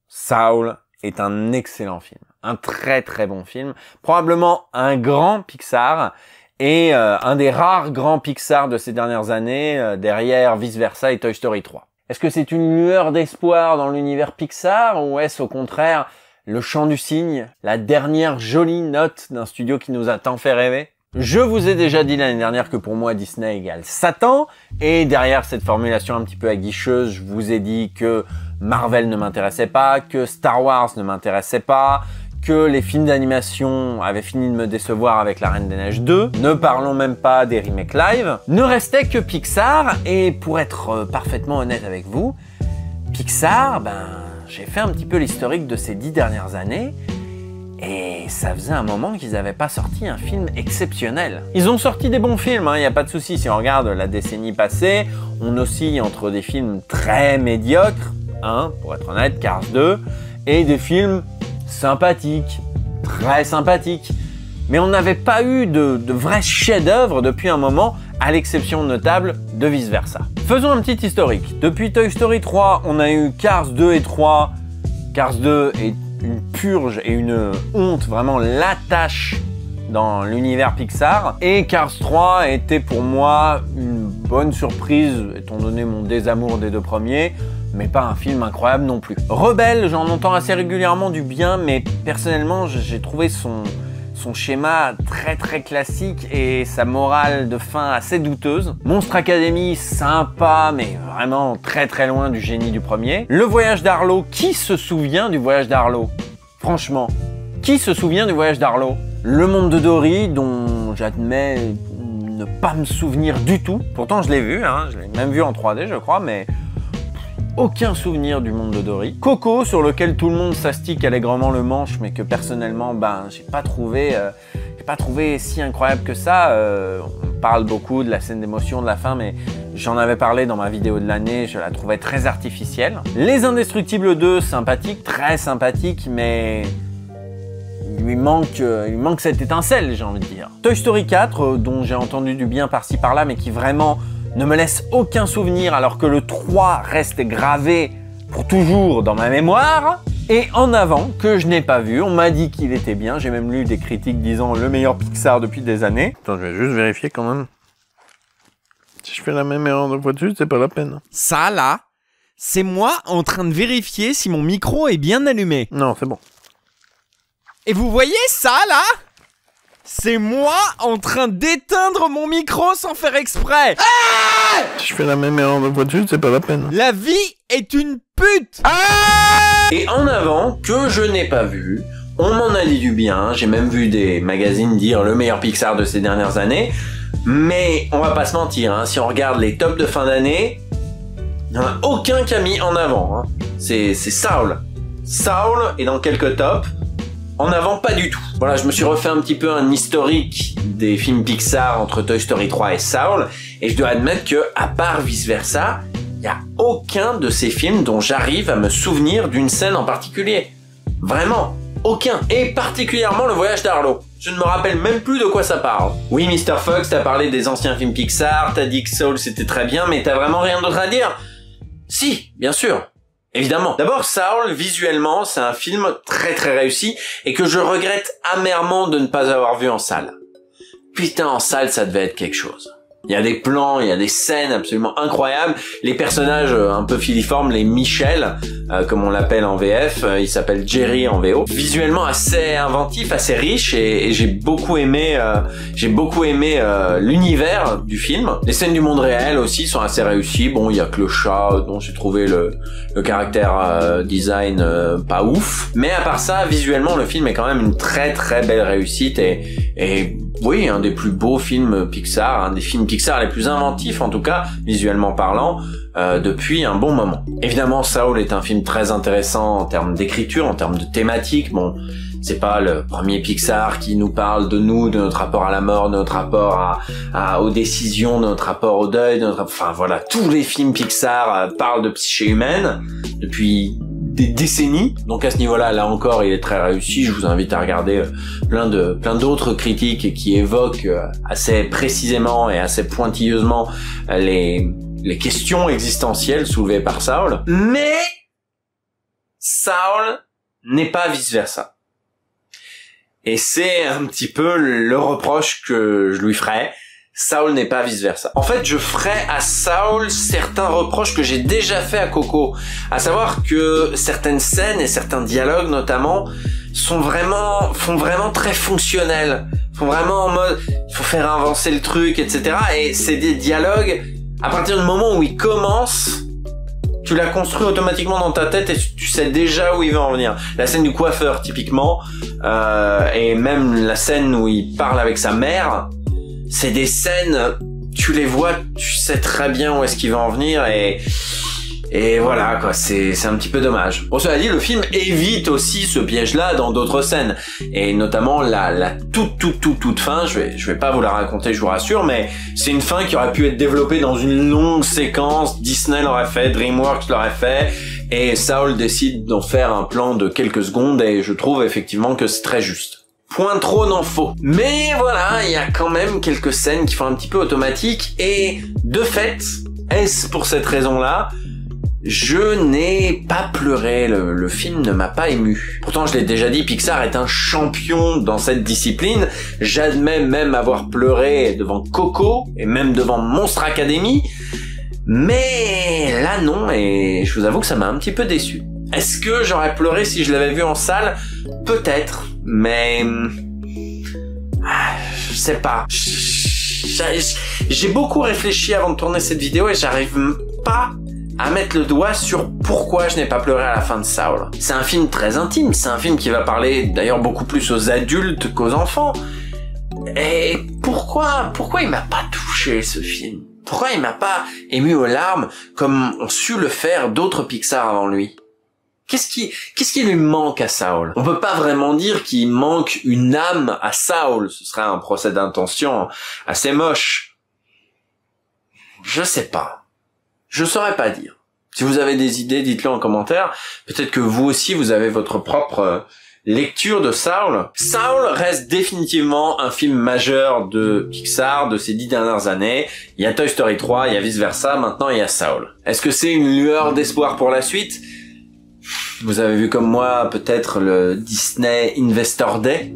Saul est un excellent film. Un très bon film. Probablement un grand Pixar et un des rares grands Pixar de ces dernières années, derrière Vice Versa et Toy Story 3. Est-ce que c'est une lueur d'espoir dans l'univers Pixar ou est-ce au contraire le chant du cygne, la dernière jolie note d'un studio qui nous a tant fait rêver? Je vous ai déjà dit l'année dernière que pour moi Disney égale Satan, et derrière cette formulation un petit peu aguicheuse, je vous ai dit que Marvel ne m'intéressait pas, que Star Wars ne m'intéressait pas, que les films d'animation avaient fini de me décevoir avec La Reine des Neiges 2, ne parlons même pas des remakes live, ne restait que Pixar, et pour être parfaitement honnête avec vous, Pixar, j'ai fait un petit peu l'historique de ces 10 dernières années, et ça faisait un moment qu'ils n'avaient pas sorti un film exceptionnel. Ils ont sorti des bons films, il n'y a pas de souci. Si on regarde la décennie passée, on oscille entre des films très médiocres, pour être honnête, Cars 2, et des films sympathiques, très sympathiques. Mais on n'avait pas eu de vrais chefs-d'œuvre depuis un moment, à l'exception notable de Vice Versa. Faisons un petit historique. Depuis Toy Story 3, on a eu Cars 2 et 3. Cars 2 est une purge et une honte, vraiment la tâche dans l'univers Pixar. Et Cars 3 était pour moi une bonne surprise, étant donné mon désamour des deux premiers, mais pas un film incroyable non plus. Rebelle, j'en entends assez régulièrement du bien, mais personnellement, j'ai trouvé son schéma très classique et sa morale de fin assez douteuse. Monstre Academy, sympa, mais vraiment très loin du génie du premier. Le Voyage d'Arlo, qui se souvient du Voyage d'Arlo? Franchement, qui se souvient du Voyage d'Arlo? Le Monde de Dory, dont j'admets ne pas me souvenir du tout. Pourtant, je l'ai vu, je l'ai même vu en 3D, je crois, mais aucun souvenir du Monde de Dory. Coco, sur lequel tout le monde s'astique allègrement le manche, mais que personnellement, j'ai pas trouvé si incroyable que ça. On parle beaucoup de la scène d'émotion de la fin, mais j'en avais parlé dans ma vidéo de l'année, je la trouvais très artificielle. Les Indestructibles 2, sympathique, très sympathique, mais il lui manque cette étincelle, j'ai envie de dire. Toy Story 4, dont j'ai entendu du bien par-ci par-là, mais qui vraiment ne me laisse aucun souvenir, alors que le 3 reste gravé pour toujours dans ma mémoire. Et En Avant, que je n'ai pas vu, on m'a dit qu'il était bien, j'ai même lu des critiques disant le meilleur Pixar depuis des années. Attends, je vais juste vérifier quand même. Si je fais la même erreur de fois dessus, c'est pas la peine. Ça là, c'est moi en train de vérifier si mon micro est bien allumé. Non, c'est bon. Et vous voyez ça là? C'est moi en train d'éteindre mon micro sans faire exprès. Ah! Si je fais la même erreur de fois dessus, c'est pas la peine. La vie est une pute. Ah! Et En Avant, que je n'ai pas vu, on m'en a dit du bien, j'ai même vu des magazines dire le meilleur Pixar de ces dernières années, mais on va pas se mentir, si on regarde les tops de fin d'année, il n'y en a aucun qui a mis En Avant. C'est Saul. Saul est dans quelques tops. En Avant, pas du tout. Voilà, je me suis refait un petit peu un historique des films Pixar entre Toy Story 3 et Saul, et je dois admettre que, à part Vice Versa, il n'y a aucun de ces films dont j'arrive à me souvenir d'une scène en particulier. Vraiment, aucun. Et particulièrement Le Voyage d'Arlo. Je ne me rappelle même plus de quoi ça parle. Oui, Mr. Fox, t'as parlé des anciens films Pixar, t'as dit que Saul c'était très bien, mais t'as vraiment rien d'autre à dire? Si, bien sûr. Évidemment. D'abord, Saul, visuellement, c'est un film très réussi et que je regrette amèrement de ne pas avoir vu en salle. Putain, en salle, ça devait être quelque chose. Il y a des plans, il y a des scènes absolument incroyables. Les personnages un peu filiformes, les Michel, comme on l'appelle en VF, il s'appelle Jerry en VO. Visuellement assez inventif, assez riche, et j'ai beaucoup aimé l'univers du film. Les scènes du monde réel aussi sont assez réussies. Bon, il y a que le chat dont j'ai trouvé le caractère design pas ouf, mais à part ça, visuellement le film est quand même une très très belle réussite, et oui, un des plus beaux films Pixar, un des films Pixar les plus inventifs en tout cas, visuellement parlant, depuis un bon moment. Évidemment, Soul est un film très intéressant en termes d'écriture, en termes de thématique. Bon, c'est pas le premier Pixar qui nous parle de nous, de notre rapport à la mort, de notre rapport aux décisions, de notre rapport au deuil, enfin voilà, tous les films Pixar parlent de psyché humaine depuis des décennies. Donc à ce niveau-là, là encore, il est très réussi. Je vous invite à regarder plein d'autres critiques qui évoquent assez précisément et assez pointilleusement les questions existentielles soulevées par Soul. Mais Soul n'est pas vice-versa. Et c'est un petit peu le reproche que je lui ferais. Soul n'est pas vice-versa. En fait, je ferai à Soul certains reproches que j'ai déjà fait à Coco. À savoir que certaines scènes et certains dialogues, notamment, font vraiment très fonctionnels. Font vraiment en mode, il faut faire avancer le truc, etc. Et c'est des dialogues, à partir du moment où ils commencent, tu l'as construit automatiquement dans ta tête et tu sais déjà où il va en venir. La scène du coiffeur, typiquement, et même la scène où il parle avec sa mère, c'est des scènes, tu les vois, tu sais très bien où est-ce qu'il va en venir, et voilà quoi, c'est un petit peu dommage. Bon, cela dit, le film évite aussi ce piège-là dans d'autres scènes, et notamment la toute fin. Je vais pas vous la raconter, je vous rassure, mais c'est une fin qui aurait pu être développée dans une longue séquence. Disney l'aurait fait, DreamWorks l'aurait fait, et Soul décide d'en faire un plan de quelques secondes, et je trouve effectivement que c'est très juste. Point trop n'en faut. Mais voilà, il y a quand même quelques scènes qui font un petit peu automatique, et de fait, est-ce pour cette raison-là, je n'ai pas pleuré, le film ne m'a pas ému. Pourtant, je l'ai déjà dit, Pixar est un champion dans cette discipline. J'admets même avoir pleuré devant Coco, et même devant Monster Academy, mais là non, et je vous avoue que ça m'a un petit peu déçu. Est-ce que j'aurais pleuré si je l'avais vu en salle? Peut-être, mais je sais pas. J'ai beaucoup réfléchi avant de tourner cette vidéo et j'arrive pas à mettre le doigt sur pourquoi je n'ai pas pleuré à la fin de Soul. C'est un film très intime, c'est un film qui va parler d'ailleurs beaucoup plus aux adultes qu'aux enfants. Et pourquoi il m'a pas touché ce film? Pourquoi il m'a pas ému aux larmes comme ont su le faire d'autres Pixar avant lui? Qu'est-ce qui lui manque à Soul? On peut pas vraiment dire qu'il manque une âme à Soul. Ce serait un procès d'intention assez moche. Je sais pas. Je saurais pas dire. Si vous avez des idées, dites-le en commentaire. Peut-être que vous aussi, vous avez votre propre lecture de Soul. Soul reste définitivement un film majeur de Pixar de ces 10 dernières années. Il y a Toy Story 3, il y a vice versa, maintenant il y a Soul. Est-ce que c'est une lueur d'espoir pour la suite? Vous avez vu comme moi peut-être le Disney Investor Day,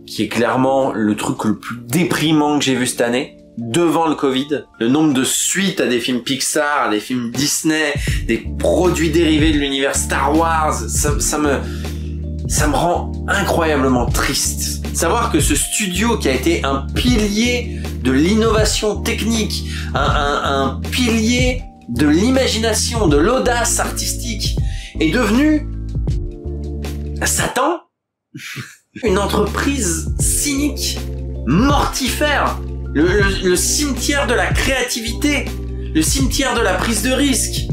qui est clairement le truc le plus déprimant que j'ai vu cette année, devant le Covid. Le nombre de suites à des films Pixar, à des films Disney, des produits dérivés de l'univers Star Wars, ça me rend incroyablement triste. Savoir que ce studio qui a été un pilier de l'innovation technique, un pilier de l'imagination, de l'audace artistique, est devenu Satan, une entreprise cynique, mortifère, le cimetière de la créativité, le cimetière de la prise de risque,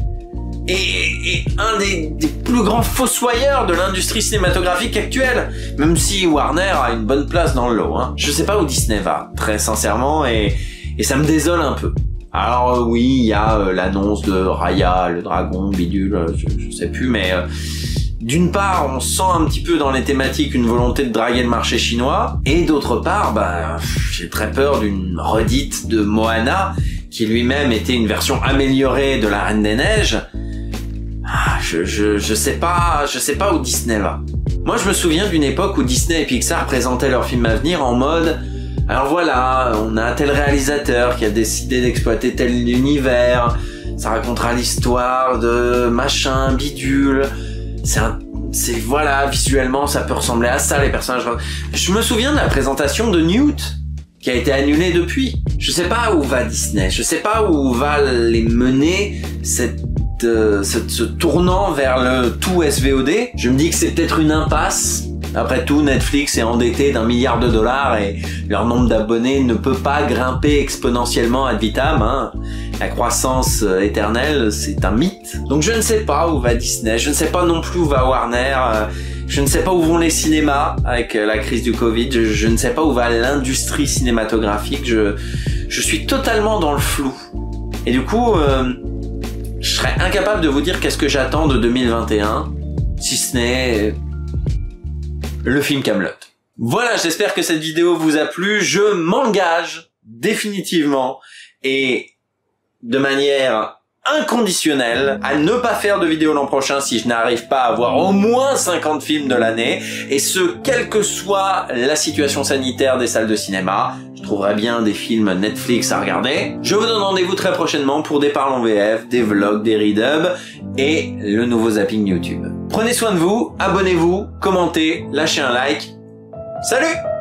et un des plus grands fossoyeurs de l'industrie cinématographique actuelle, même si Warner a une bonne place dans le lot, hein. Je sais pas où Disney va, très sincèrement, et ça me désole un peu. Alors oui, il y a l'annonce de Raya, le dragon, bidule, je sais plus, mais d'une part, on sent un petit peu dans les thématiques une volonté de draguer le marché chinois, et d'autre part, j'ai très peur d'une redite de Moana, qui lui-même était une version améliorée de La Reine des Neiges. Je sais pas où Disney va. Moi, je me souviens d'une époque où Disney et Pixar présentaient leurs films à venir en mode: alors voilà, on a un tel réalisateur qui a décidé d'exploiter tel univers, Ça racontera l'histoire de machin, bidule. C'est voilà, visuellement, ça peut ressembler à ça, les personnages. Je me souviens de la présentation de Newt, qui a été annulée depuis. Je sais pas où va Disney, je sais pas où va les mener ce tournant vers le tout SVOD. Je me dis que c'est peut-être une impasse. Après tout, Netflix est endetté d'1 milliard de dollars et leur nombre d'abonnés ne peut pas grimper exponentiellement ad vitam, hein. La croissance éternelle, c'est un mythe. Donc je ne sais pas où va Disney, je ne sais pas non plus où va Warner, je ne sais pas où vont les cinémas avec la crise du Covid, je ne sais pas où va l'industrie cinématographique, je suis totalement dans le flou. Et du coup, je serais incapable de vous dire qu'est-ce que j'attends de 2021, si ce n'est le film Kaamelott. Voilà, j'espère que cette vidéo vous a plu. Je m'engage définitivement et de manière inconditionnelle à ne pas faire de vidéo l'an prochain si je n'arrive pas à avoir au moins 50 films de l'année, et ce, quelle que soit la situation sanitaire des salles de cinéma. Je trouverai bien des films Netflix à regarder. Je vous donne rendez-vous très prochainement pour des parles en VF, des vlogs, des redubs et le nouveau zapping YouTube. Prenez soin de vous, abonnez-vous, commentez, lâchez un like. Salut!